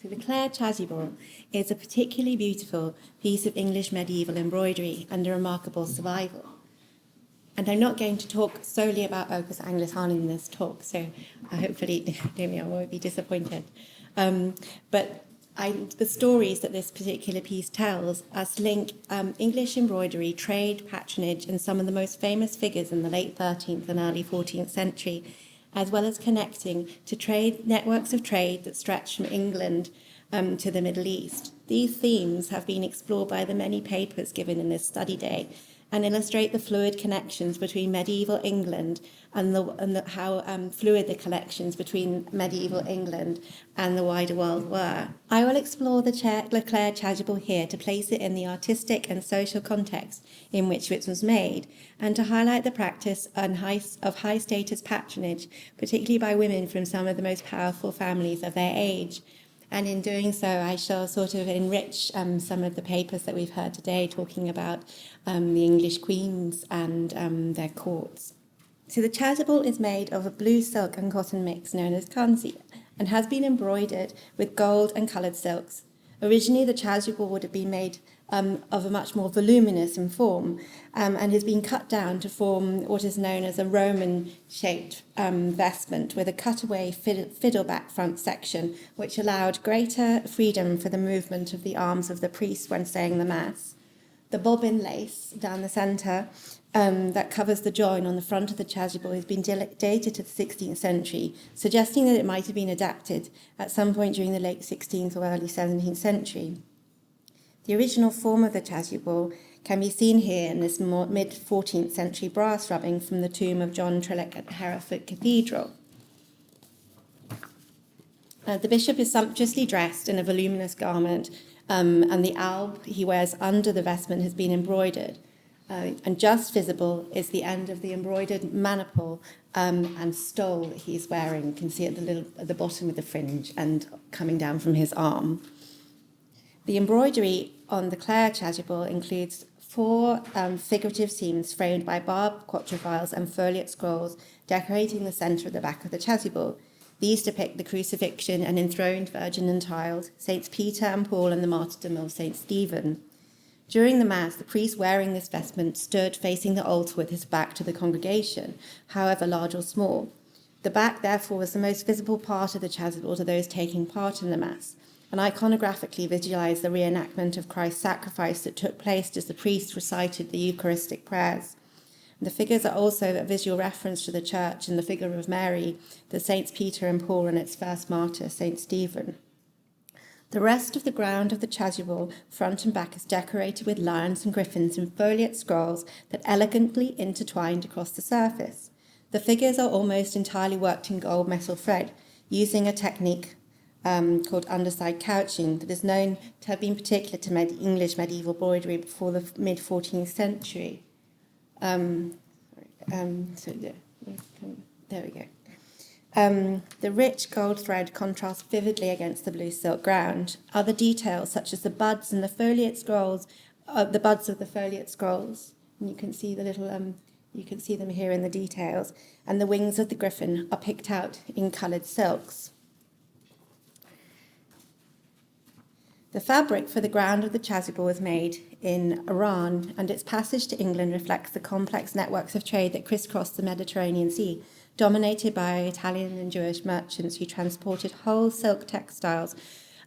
So the Clare chasuble is a particularly beautiful piece of English medieval embroidery and a remarkable survival. And I'm not going to talk solely about Opus Anglicanum in this talk, so hopefully Damien won't be disappointed. But the stories that this particular piece tells us link English embroidery, trade, patronage, and some of the most famous figures in the late 13th and early 14th century, as well as connecting to trade networks of trade that stretch from England to the Middle East. These themes have been explored by the many papers given in this study day and illustrate the fluid connections between medieval England and how fluid the connections between medieval England and the wider world were. I will explore the Clare chasuble here to place it in the artistic and social context in which it was made, and to highlight the practice of high-status patronage, particularly by women from some of the most powerful families of their age. And in doing so, I shall sort of enrich some of the papers that we've heard today talking about the English queens and their courts. So the chasuble is made of a blue silk and cotton mix known as kansi and has been embroidered with gold and coloured silks. Originally, the chasuble would have been made of a much more voluminous in form and has been cut down to form what is known as a Roman-shaped vestment with a cutaway fiddleback front section, which allowed greater freedom for the movement of the arms of the priest when saying the Mass. The bobbin lace down the centre that covers the join on the front of the chasuble has been dated to the 16th century, suggesting that it might have been adapted at some point during the late 16th or early 17th century. The original form of the chasuble can be seen here in this mid-14th century brass rubbing from the tomb of John Trillick at Hereford Cathedral. The bishop is sumptuously dressed in a voluminous garment, and the alb he wears under the vestment has been embroidered. And just visible is the end of the embroidered maniple and stole he's wearing. You can see at the bottom of the fringe and coming down from his arm. The embroidery on the Clare chasuble includes 4 figurative scenes framed by barbed quatrefoils and foliate scrolls decorating the centre of the back of the chasuble. These depict the crucifixion and enthroned Virgin and Child, Saints Peter and Paul, and the martyrdom of Saint Stephen. During the Mass, the priest wearing this vestment stood facing the altar with his back to the congregation, however large or small. The back, therefore, was the most visible part of the chasuble to those taking part in the Mass, and iconographically visualised the reenactment of Christ's sacrifice that took place as the priest recited the Eucharistic prayers. The figures are also a visual reference to the church and the figure of Mary, the Saints Peter and Paul, and its first martyr, Saint Stephen. The rest of the ground of the chasuble, front and back, is decorated with lions and griffins and foliate scrolls that elegantly intertwined across the surface. The figures are almost entirely worked in gold metal thread, using a technique called underside couching that is known to have been particular to English medieval embroidery before the mid-14th century. There we go. The rich gold thread contrasts vividly against the blue silk ground. Other details, such as the buds and the foliate scrolls, the buds of the foliate scrolls, and you can see the little, you can see them here in the details, and the wings of the griffin are picked out in coloured silks. The fabric for the ground of the chasuble was made in Iran, and its passage to England reflects the complex networks of trade that crisscrossed the Mediterranean Sea, dominated by Italian and Jewish merchants who transported whole silk textiles,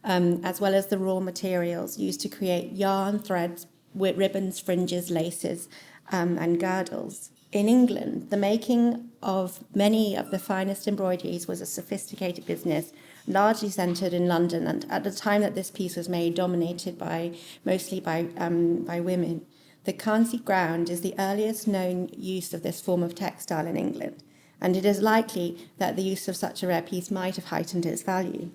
as well as the raw materials used to create yarn, threads, ribbons, fringes, laces, and girdles. In England, the making of many of the finest embroideries was a sophisticated business, largely centred in London, and at the time that this piece was made, dominated mostly by women. The Kansi ground is the earliest known use of this form of textile in England, and it is likely that the use of such a rare piece might have heightened its value.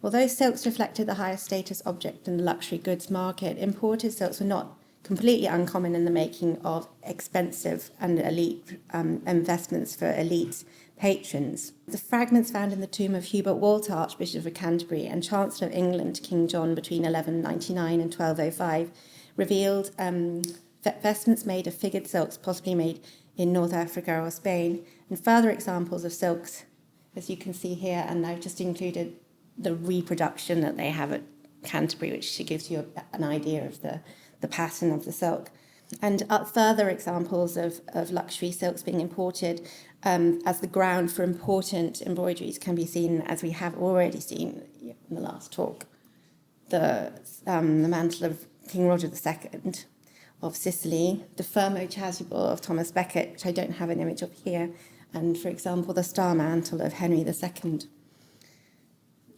Although silks reflected the highest status object in the luxury goods market, imported silks were not completely uncommon in the making of expensive and elite investments for elite patrons. The fragments found in the tomb of Hubert Walter, Archbishop of Canterbury and Chancellor of England to King John between 1199 and 1205, revealed vestments made of figured silks, possibly made in North Africa or Spain, and further examples of silks, as you can see here, and I've just included the reproduction that they have at Canterbury, which gives you an idea of the pattern of the silk. And further examples of luxury silks being imported as the ground for important embroideries can be seen, as we have already seen in the last talk, the mantle of King Roger II of Sicily, the Fermo chasuble of Thomas Becket, which I don't have an image of here, and, for example, the star mantle of Henry II.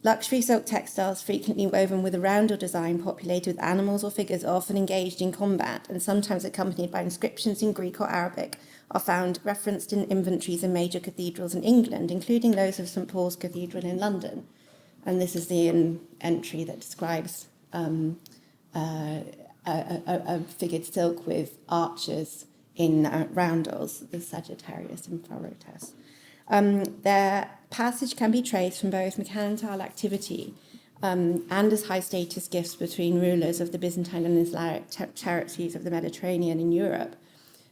Luxury silk textiles, frequently woven with a roundel design populated with animals or figures often engaged in combat and sometimes accompanied by inscriptions in Greek or Arabic, are found referenced in inventories in major cathedrals in England, including those of St Paul's Cathedral in London. And this is the entry that describes a figured silk with archers in roundels, the Sagittarius and Pharaohs. Their passage can be traced from both mercantile activity and as high-status gifts between rulers of the Byzantine and Islamic territories of the Mediterranean in Europe.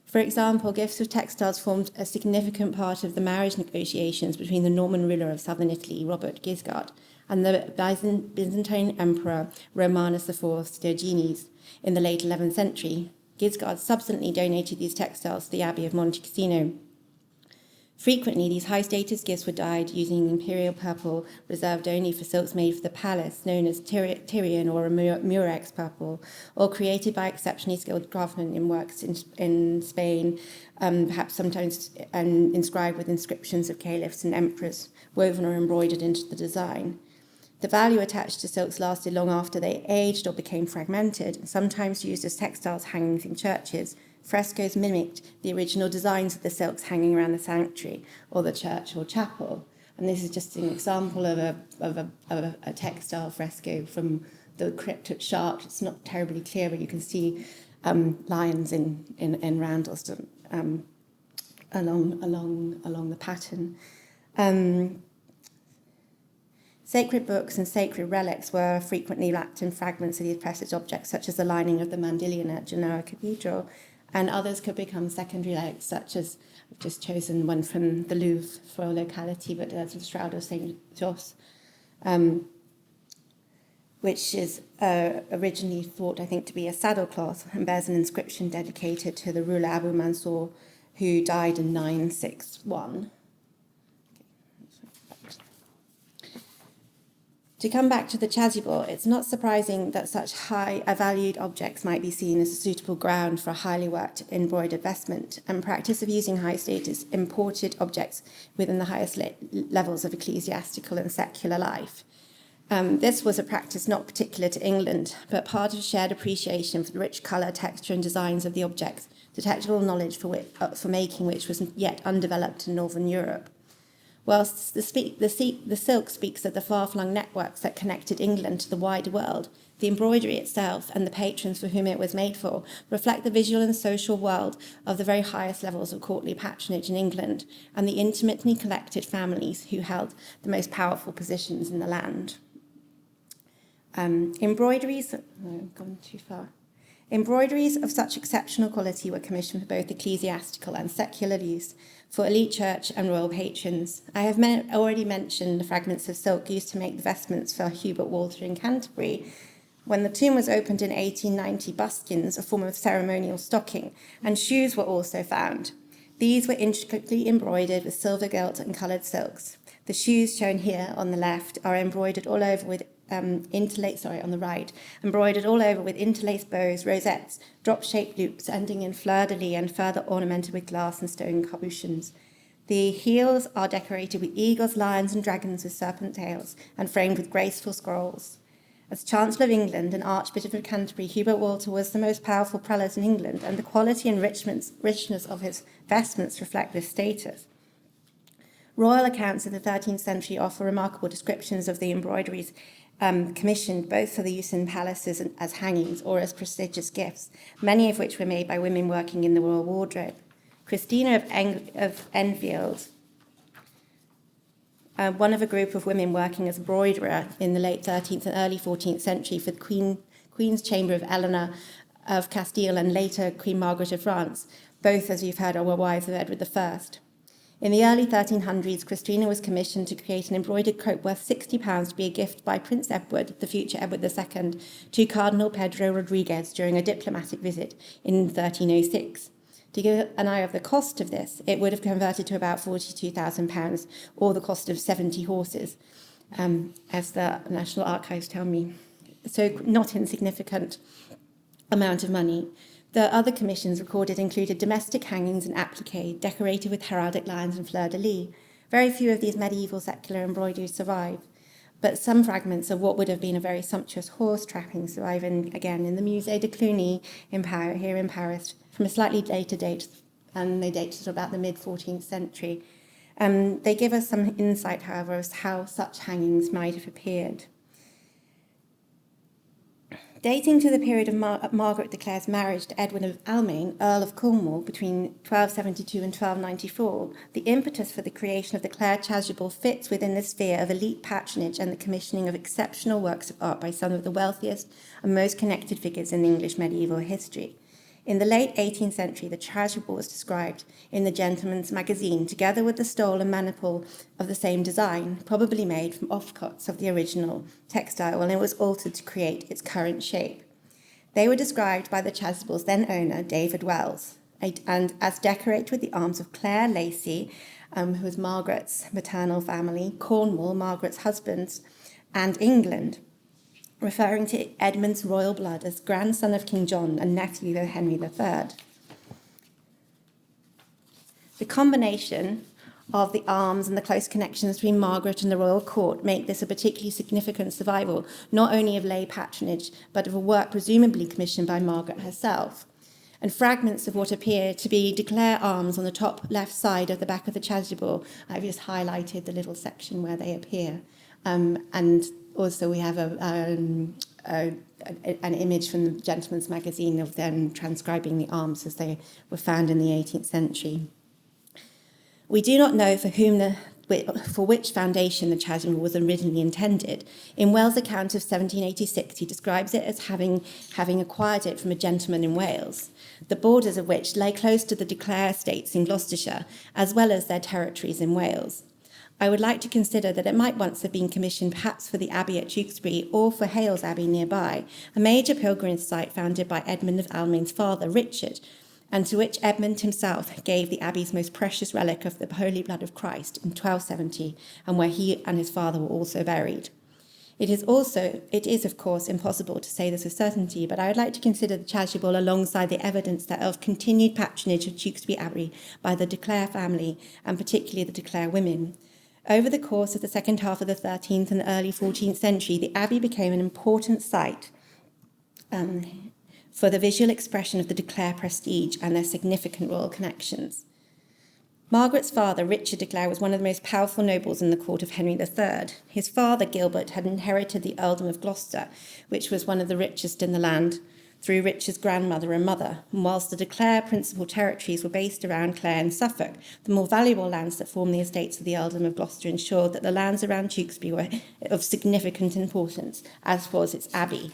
For example, gifts of textiles formed a significant part of the marriage negotiations between the Norman ruler of southern Italy, Robert Guiscard, and the Byzantine Emperor Romanus IV Diogenes in the late 11th century. Guiscard subsequently donated these textiles to the Abbey of Monte Cassino. Frequently, these high-status gifts were dyed using imperial purple reserved only for silks made for the palace, known as Tyrian or Murex purple, or created by exceptionally skilled craftsmen in works in Spain, perhaps sometimes inscribed with inscriptions of caliphs and emperors, woven or embroidered into the design. The value attached to silks lasted long after they aged or became fragmented, and sometimes used as textiles hangings in churches. Frescoes mimicked the original designs of the silks hanging around the sanctuary or the church or chapel. And this is just an example of a textile fresco from the crypt at Chartres. It's not terribly clear, but you can see lions in roundels along the pattern. Sacred books and sacred relics were frequently wrapped in fragments of these precious objects, such as the lining of the Mandilion at Genoa Cathedral, and others could become secondary relics, such as I've just chosen one from the Louvre for a locality, but there's the Shroud of St. Jos, which is originally thought, I think, to be a saddlecloth and bears an inscription dedicated to the ruler Abu Mansur, who died in 961. To come back to the chasuble, it's not surprising that such high-valued objects might be seen as a suitable ground for a highly worked embroidered vestment, and practice of using high-status imported objects within the highest levels of ecclesiastical and secular life. This was a practice not particular to England, but part of a shared appreciation for the rich colour, texture and designs of the objects, the technical knowledge for making which was yet undeveloped in Northern Europe. Whilst the silk speaks of the far-flung networks that connected England to the wider world, the embroidery itself and the patrons for whom it was made for reflect the visual and social world of the very highest levels of courtly patronage in England and the intimately collected families who held the most powerful positions in the land. Embroideries of such exceptional quality were commissioned for both ecclesiastical and secular use for elite church and royal patrons. I have already mentioned the fragments of silk used to make the vestments for Hubert Walter in Canterbury. When the tomb was opened in 1890, buskins, a form of ceremonial stocking, and shoes were also found. These were intricately embroidered with silver gilt and coloured silks. The shoes shown here on the left are embroidered all over with on the right, embroidered all over with interlaced bows, rosettes, drop-shaped loops ending in fleur-de-lis and further ornamented with glass and stone cabochons. The heels are decorated with eagles, lions and dragons with serpent tails and framed with graceful scrolls. As Chancellor of England and Archbishop of Canterbury, Hubert Walter was the most powerful prelate in England, and the quality and richness of his vestments reflect this status. Royal accounts of the 13th century offer remarkable descriptions of the embroideries commissioned both for the use in palaces and as hangings or as prestigious gifts, many of which were made by women working in the royal wardrobe. Christina of Enfield, one of a group of women working as embroiderer in the late 13th and early 14th century for the Queen's Chamber of Eleanor of Castile and later Queen Margaret of France, both, as you've heard, were wives of Edward I. In the early 1300s, Christina was commissioned to create an embroidered coat worth £60 to be a gift by Prince Edward, the future Edward II, to Cardinal Pedro Rodriguez during a diplomatic visit in 1306. To give an eye of the cost of this, it would have converted to about £42,000, or the cost of 70 horses, as the National Archives tell me. So not insignificant amount of money. The other commissions recorded included domestic hangings and appliques decorated with heraldic lions and fleur-de-lis. Very few of these medieval secular embroideries survive, but some fragments of what would have been a very sumptuous horse trapping survive again in the Musée de Cluny here in Paris from a slightly later date, and they date to about the mid-14th century. They give us some insight, however, as to how such hangings might have appeared. Dating to the period of Margaret de Clare's marriage to Edwin of Almaine, Earl of Cornwall, between 1272 and 1294, the impetus for the creation of the Clare chasuble fits within the sphere of elite patronage and the commissioning of exceptional works of art by some of the wealthiest and most connected figures in English medieval history. In the late 18th century, the chasuble was described in the Gentleman's Magazine, together with the stole and maniple of the same design, probably made from offcuts of the original textile, and it was altered to create its current shape. They were described by the chasuble's then owner, David Wells, and as decorated with the arms of Clare Lacy, who was Margaret's maternal family, Cornwall, Margaret's husband, and England, referring to Edmund's royal blood as grandson of King John and nephew of Henry III. The combination of the arms and the close connections between Margaret and the royal court make this a particularly significant survival, not only of lay patronage, but of a work presumably commissioned by Margaret herself. And fragments of what appear to be de Clare arms on the top left side of the back of the chasuble, I've just highlighted the little section where they appear. And also we have an image from the Gentleman's Magazine of them transcribing the arms as they were found in the 18th century. We do not know for which foundation the chasuble was originally intended. In Wells' account of 1786, he describes it as having acquired it from a gentleman in Wales, the borders of which lay close to the de Clare estates in Gloucestershire, as well as their territories in Wales. I would like to consider that it might once have been commissioned perhaps for the Abbey at Tewkesbury or for Hales Abbey nearby, a major pilgrimage site founded by Edmund of Almain's father, Richard, and to which Edmund himself gave the Abbey's most precious relic of the Holy Blood of Christ in 1270, and where he and his father were also buried. It is, of course, impossible to say this with certainty, but I would like to consider the chasuble alongside the evidence that of continued patronage of Tewkesbury Abbey by the de Clare family, and particularly the de Clare women. Over the course of the second half of the 13th and early 14th century, the Abbey became an important site for the visual expression of the de Clare prestige and their significant royal connections. Margaret's father, Richard de Clare, was one of the most powerful nobles in the court of Henry III. His father, Gilbert, had inherited the earldom of Gloucester, which was one of the richest in the land, through Richard's grandmother and mother, and whilst the de Clare principal territories were based around Clare and Suffolk, the more valuable lands that formed the estates of the earldom of Gloucester ensured that the lands around Tewkesbury were of significant importance, as was its abbey.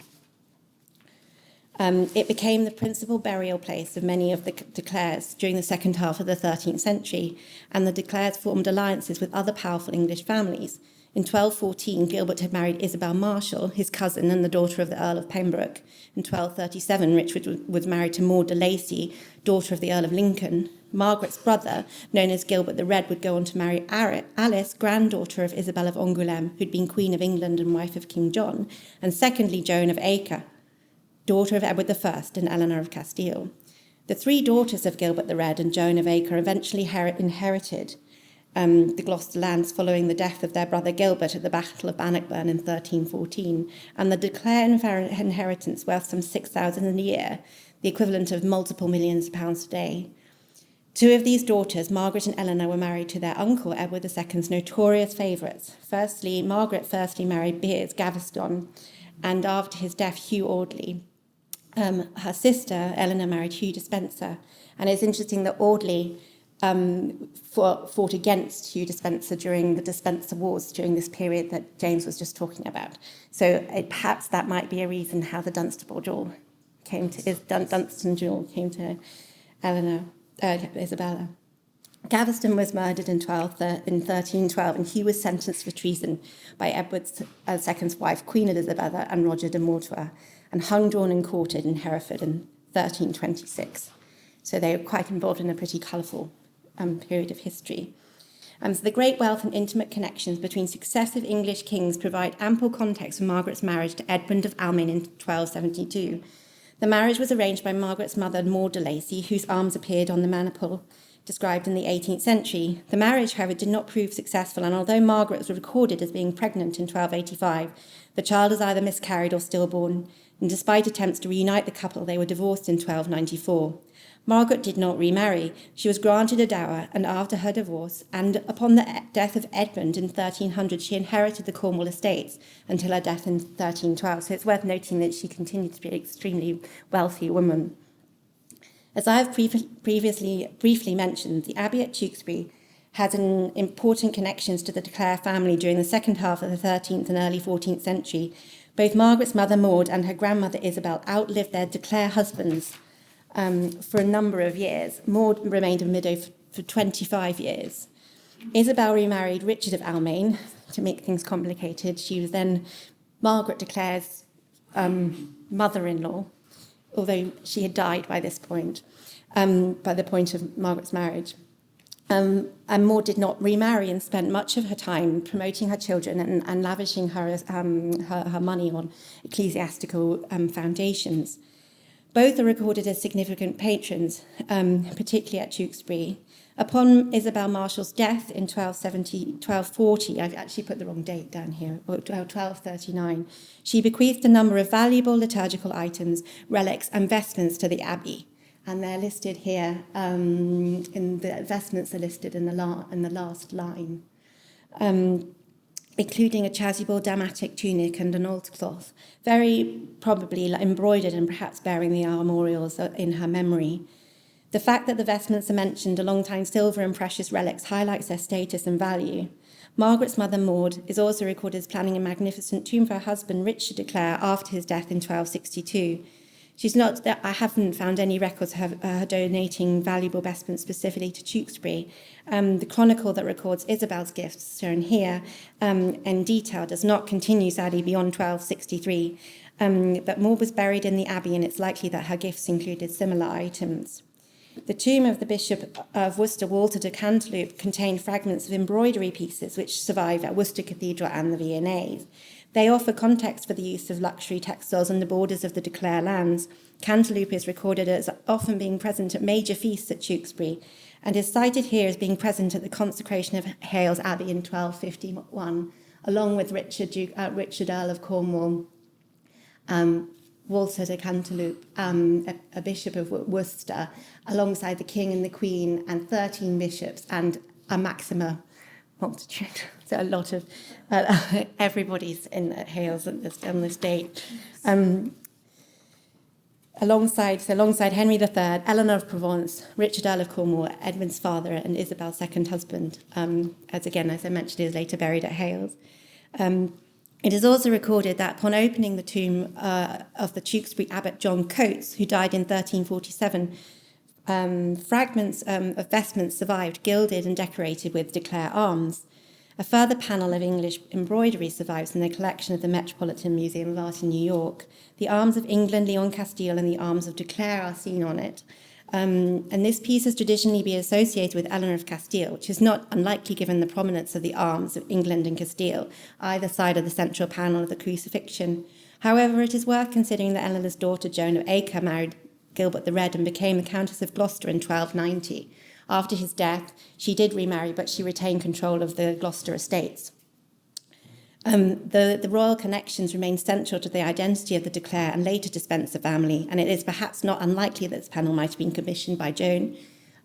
It became the principal burial place of many of the de Clares during the second half of the 13th century, and the de Clares formed alliances with other powerful English families. In 1214, Gilbert had married Isabel Marshall, his cousin and the daughter of the Earl of Pembroke. In 1237, Richard was married to Maud de Lacy, daughter of the Earl of Lincoln. Margaret's brother, known as Gilbert the Red, would go on to marry Alice, granddaughter of Isabel of Angoulême, who'd been Queen of England and wife of King John, and secondly, Joan of Acre, daughter of Edward I and Eleanor of Castile. The three daughters of Gilbert the Red and Joan of Acre eventually inherited the Gloucester lands following the death of their brother Gilbert at the Battle of Bannockburn in 1314, and the de Clare inheritance worth some £6,000 a year, the equivalent of multiple millions of pounds today. Two of these daughters, Margaret and Eleanor, were married to their uncle, Edward II's notorious favourites. Margaret married Piers Gaveston, and after his death, Hugh Audley. Her sister, Eleanor, married Hugh Despenser, and it's interesting that Audley fought against Hugh Despenser during the Despenser Wars during this period that James was just talking about. So perhaps that might be a reason how the Dunstan duel came to Isabella. Gaveston was murdered in 1312, and he was sentenced for treason by Edward II's wife, Queen Elizabeth, and Roger de Mortua, and hung, drawn, and quartered in Hereford in 1326. So they were quite involved in a pretty colourful period of history. So the great wealth and intimate connections between successive English kings provide ample context for Margaret's marriage to Edmund of Almain in 1272. The marriage was arranged by Margaret's mother, Maud de Lacy, whose arms appeared on the maniple described in the 18th century. The marriage, however, did not prove successful, and although Margaret was recorded as being pregnant in 1285, the child was either miscarried or stillborn, and despite attempts to reunite the couple, they were divorced in 1294. Margaret did not remarry. She was granted a dower, and after her divorce, and upon the death of Edmund in 1300, she inherited the Cornwall estates until her death in 1312. So it's worth noting that she continued to be an extremely wealthy woman. As I have previously briefly mentioned, the Abbey at Tewkesbury had important connections to the de Clare family during the second half of the 13th and early 14th century. Both Margaret's mother, Maud, and her grandmother, Isabel, outlived their de Clare husbands for a number of years. Maud remained a widow for 25 years. Isabel remarried Richard of Almain. To make things complicated, she was then Margaret de Clare's mother-in-law, although she had died by this point, by the point of Margaret's marriage. And Maud did not remarry and spent much of her time promoting her children and lavishing her money on ecclesiastical foundations. Both are recorded as significant patrons, particularly at Tewkesbury. Upon Isabel Marshall's death in 1240, I've actually put the wrong date down here, 1239, she bequeathed a number of valuable liturgical items, relics, and vestments to the Abbey. And they're listed here, in the vestments are listed in the last line, including a chasuble, damask tunic, and an oilcloth, very probably embroidered and perhaps bearing the armorials in her memory. The fact that the vestments are mentioned alongside silver and precious relics highlights their status and value. Margaret's mother, Maud, is also recorded as planning a magnificent tomb for her husband, Richard de Clare, after his death in 1262. I haven't found any records of her donating valuable vestments specifically to Tewkesbury. The chronicle that records Isabel's gifts, shown here in detail, does not continue, sadly, beyond 1263. But Maud was buried in the Abbey, and it's likely that her gifts included similar items. The tomb of the Bishop of Worcester, Walter de Cantilupe, contained fragments of embroidery pieces which survive at Worcester Cathedral and the V&As. They offer context for the use of luxury textiles on the borders of the de Clare lands. Cantilupe is recorded as often being present at major feasts at Tewkesbury, and is cited here as being present at the consecration of Hales Abbey in 1251, along with Richard Earl of Cornwall, Walter de Cantilupe, a bishop of Worcester, alongside the king and the queen, and 13 bishops, and a maxima multitude. So a lot of everybody's in Hales on this date. Alongside Henry III, Eleanor of Provence, Richard Earl of Cornwall, Edmund's father, and Isabel's second husband, as I mentioned, is later buried at Hales. It is also recorded that upon opening the tomb of the Tewkesbury abbot John Coates, who died in 1347, fragments of vestments survived, gilded and decorated with de Clare arms. A further panel of English embroidery survives in the collection of the Metropolitan Museum of Art in New York. The arms of England, Leon Castile, and the arms of de Clare are seen on it. And this piece has traditionally been associated with Eleanor of Castile, which is not unlikely given the prominence of the arms of England and Castile, either side of the central panel of the crucifixion. However, it is worth considering that Eleanor's daughter Joan of Acre married Gilbert the Red and became the Countess of Gloucester in 1290. After his death, she did remarry, but she retained control of the Gloucester estates. The royal connections remain central to the identity of the de Clare and later to Spencer family, and it is perhaps not unlikely that this panel might have been commissioned by Joan,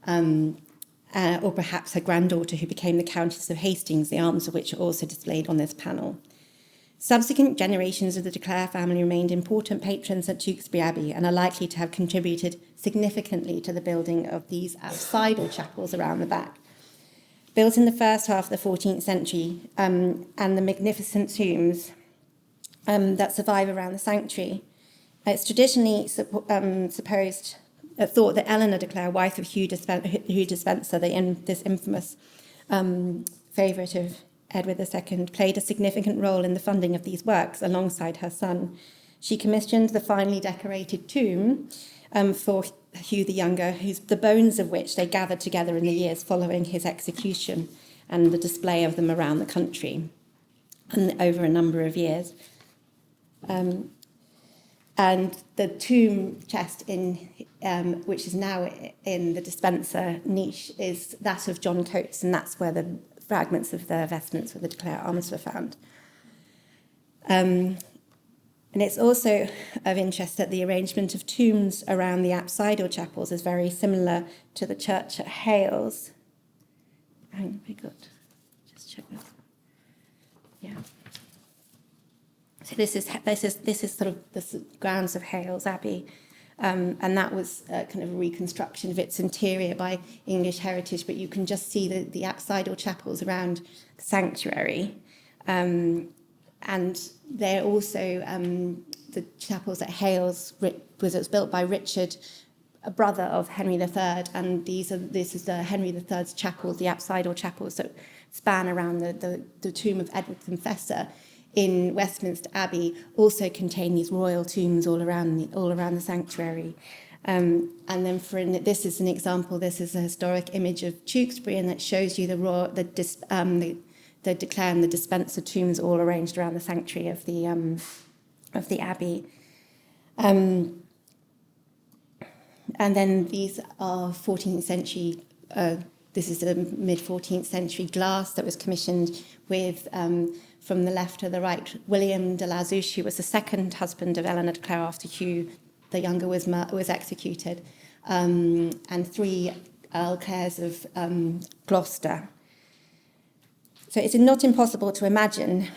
or perhaps her granddaughter, who became the Countess of Hastings, the arms of which are also displayed on this panel. Subsequent generations of the de Clare family remained important patrons at Tewkesbury Abbey and are likely to have contributed significantly to the building of these apsidal chapels around the back. Built in the first half of the 14th century, and the magnificent tombs that survive around the sanctuary, it's traditionally supposed thought that Eleanor de Clare, wife of Hugh Despenser, this infamous favourite of Edward II, played a significant role in the funding of these works alongside her son. She commissioned the finely decorated tomb for Hugh the Younger, the bones of which they gathered together in the years following his execution, and the display of them around the country and over a number of years. And the tomb chest, which is now in the Despenser niche, is that of John Coates, and that's where the fragments of the vestments with the de Clare arms were found. And it's also of interest that the arrangement of tombs around the apsidal chapels is very similar to the church at Hales. Hang on, we got, just check this. Yeah. So this is sort of the grounds of Hales Abbey, and that was kind of a reconstruction of its interior by English Heritage. But you can just see the apsidal chapels around the sanctuary. And they're also the chapels at Hales was built by Richard, a brother of Henry III, and this is Henry III's chapels, the apsidal chapels that span around the tomb of Edward Confessor in Westminster Abbey, also contain these royal tombs all around the sanctuary. And then this is an example. This is a historic image of Tewkesbury, and that shows you the de Clare and the Despenser tombs all arranged around the sanctuary of the abbey. And then these are 14th century. This is a mid-14th century glass that was commissioned with, from the left to the right, William de la Zouche, who was the second husband of Eleanor de Clare after Hugh the Younger was executed, and 3 Earl Clares of Gloucester. So it's not impossible to imagine,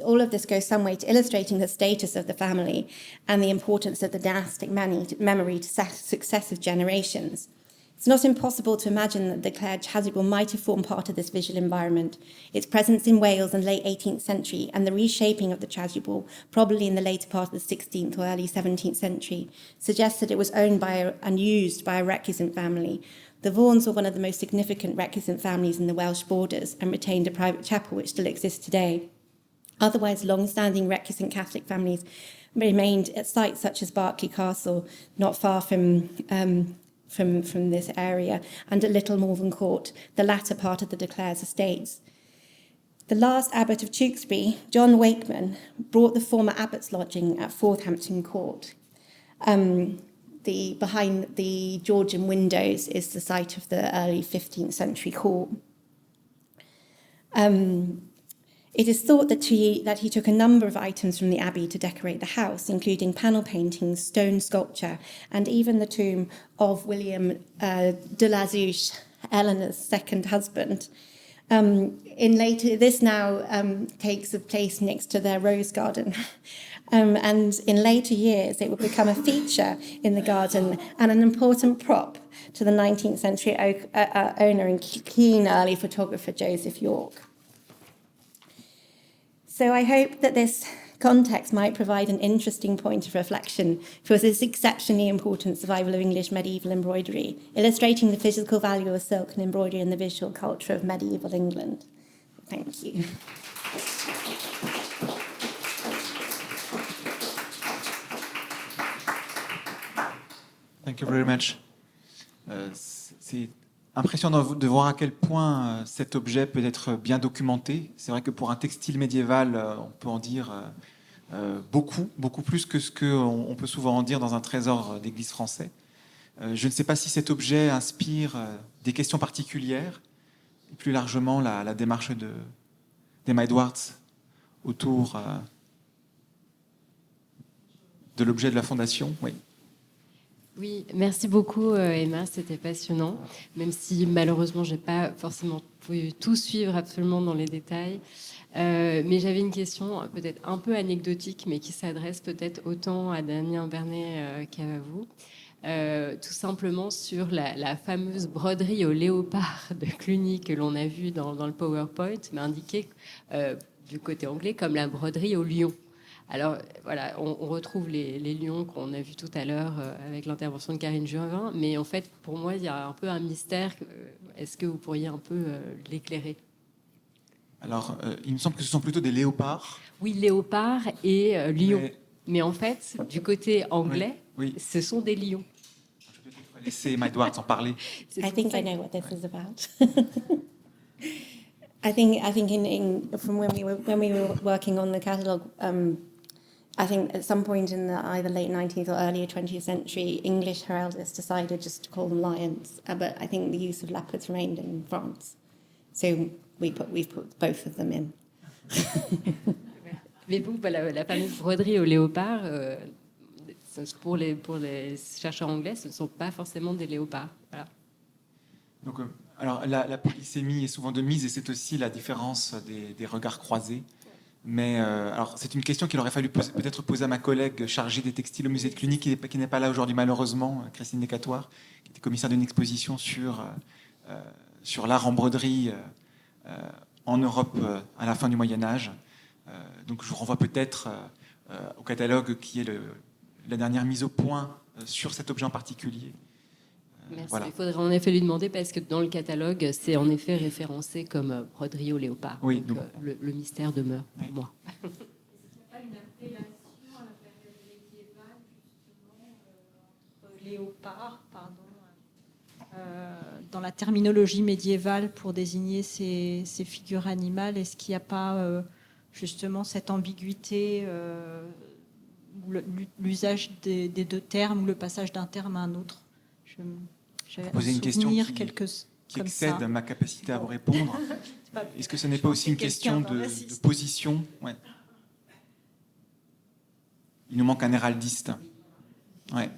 all of this goes some way to illustrating the status of the family and the importance of the dynastic memory to successive generations. It's not impossible to imagine that the Clare chasuble might have formed part of this visual environment. Its presence in Wales in the late 18th century and the reshaping of the chasuble, probably in the later part of the 16th or early 17th century, suggests that it was owned by and used by a recusant family. The Vaughans were one of the most significant recusant families in the Welsh borders and retained a private chapel which still exists today. Otherwise, long-standing recusant Catholic families remained at sites such as Berkeley Castle, not far from this area, and at Little Malvern Court, the latter part of the de Clare's estates. The last abbot of Tewkesbury, John Wakeman, brought the former abbot's lodging at Forthampton Court. Behind the Georgian windows is the site of the early 15th century court. It is thought that he took a number of items from the abbey to decorate the house, including panel paintings, stone sculpture, and even the tomb of William de la Zouche, Eleanor's second husband. This now takes a place next to their rose garden. And in later years, it would become a feature in the garden and an important prop to the 19th century owner and keen early photographer Joseph York. So I hope that this context might provide an interesting point of reflection for this exceptionally important survival of English medieval embroidery, illustrating the physical value of silk and embroidery in the visual culture of medieval England. Thank you. Thank you very much. C'est impressionnant de voir à quel point cet objet peut être bien documenté. C'est vrai que pour un textile médiéval, on peut en dire beaucoup plus que ce qu'on peut souvent en dire dans un trésor d'église français. Je ne sais pas si cet objet inspire des questions particulières, et plus largement la démarche d'Emma Edwards autour de l'objet de la Fondation. Oui. Oui, merci beaucoup Emma, c'était passionnant, même si malheureusement je n'ai pas forcément pu tout suivre absolument dans les détails. Mais j'avais une question peut-être un peu anecdotique, mais qui s'adresse peut-être autant à Damien Berné qu'à vous. Tout simplement sur la fameuse broderie au léopard de Cluny que l'on a vue dans le PowerPoint, mais indiquée du côté anglais comme la broderie au lion. Alors voilà, on retrouve les lions qu'on a vus tout à l'heure avec l'intervention de Karine Juvin, mais en fait, pour moi, il y a un peu un mystère. Est-ce que vous pourriez un peu l'éclairer? Alors, il me semble que ce sont plutôt des léopards. Oui, léopard et lion. Mais en fait, du côté anglais, oui. ce sont des lions. Je vais peut-être laisser Emma Edwards en parler. I think I know what this is about. I think from when we were working on the catalogue, I think at some point in the either late 19th or earlier 20th century, English heraldists decided just to call them lions, but I think the use of leopards remained in France. So we've put both of them in. Mais vous, la fameuse broderie au léopard, pour les chercheurs anglais, ce ne sont pas forcément des léopards. Voilà. Donc, alors, la polysémie est souvent de mise, et c'est aussi la différence des regards croisés. Mais alors, c'est une question qu'il aurait fallu peut-être poser à ma collègue chargée des textiles au musée de Cluny, qui n'est pas là aujourd'hui malheureusement, Christine Decatoire, qui était commissaire d'une exposition sur l'art en broderie en Europe à la fin du Moyen Âge. Donc je vous renvoie peut-être au catalogue qui est la dernière mise au point sur cet objet en particulier. Merci. Voilà. Il faudrait en effet lui demander, parce que dans le catalogue, c'est en effet référencé comme broderie au léopard. Oui, donc le mystère demeure pour moi. Est-ce qu'il n'y a pas une appellation à la période médiévale, justement, entre léopard, dans la terminologie médiévale pour désigner ces figures animales? Est-ce qu'il n'y a pas justement cette ambiguïté, l'usage des deux termes, ou le passage d'un terme à un autre? J'ai poser une question qui excède ça. ma capacité à vous répondre. Est-ce que ce n'est pas aussi une question de position? Ouais. Il nous manque un héraldiste. Ouais.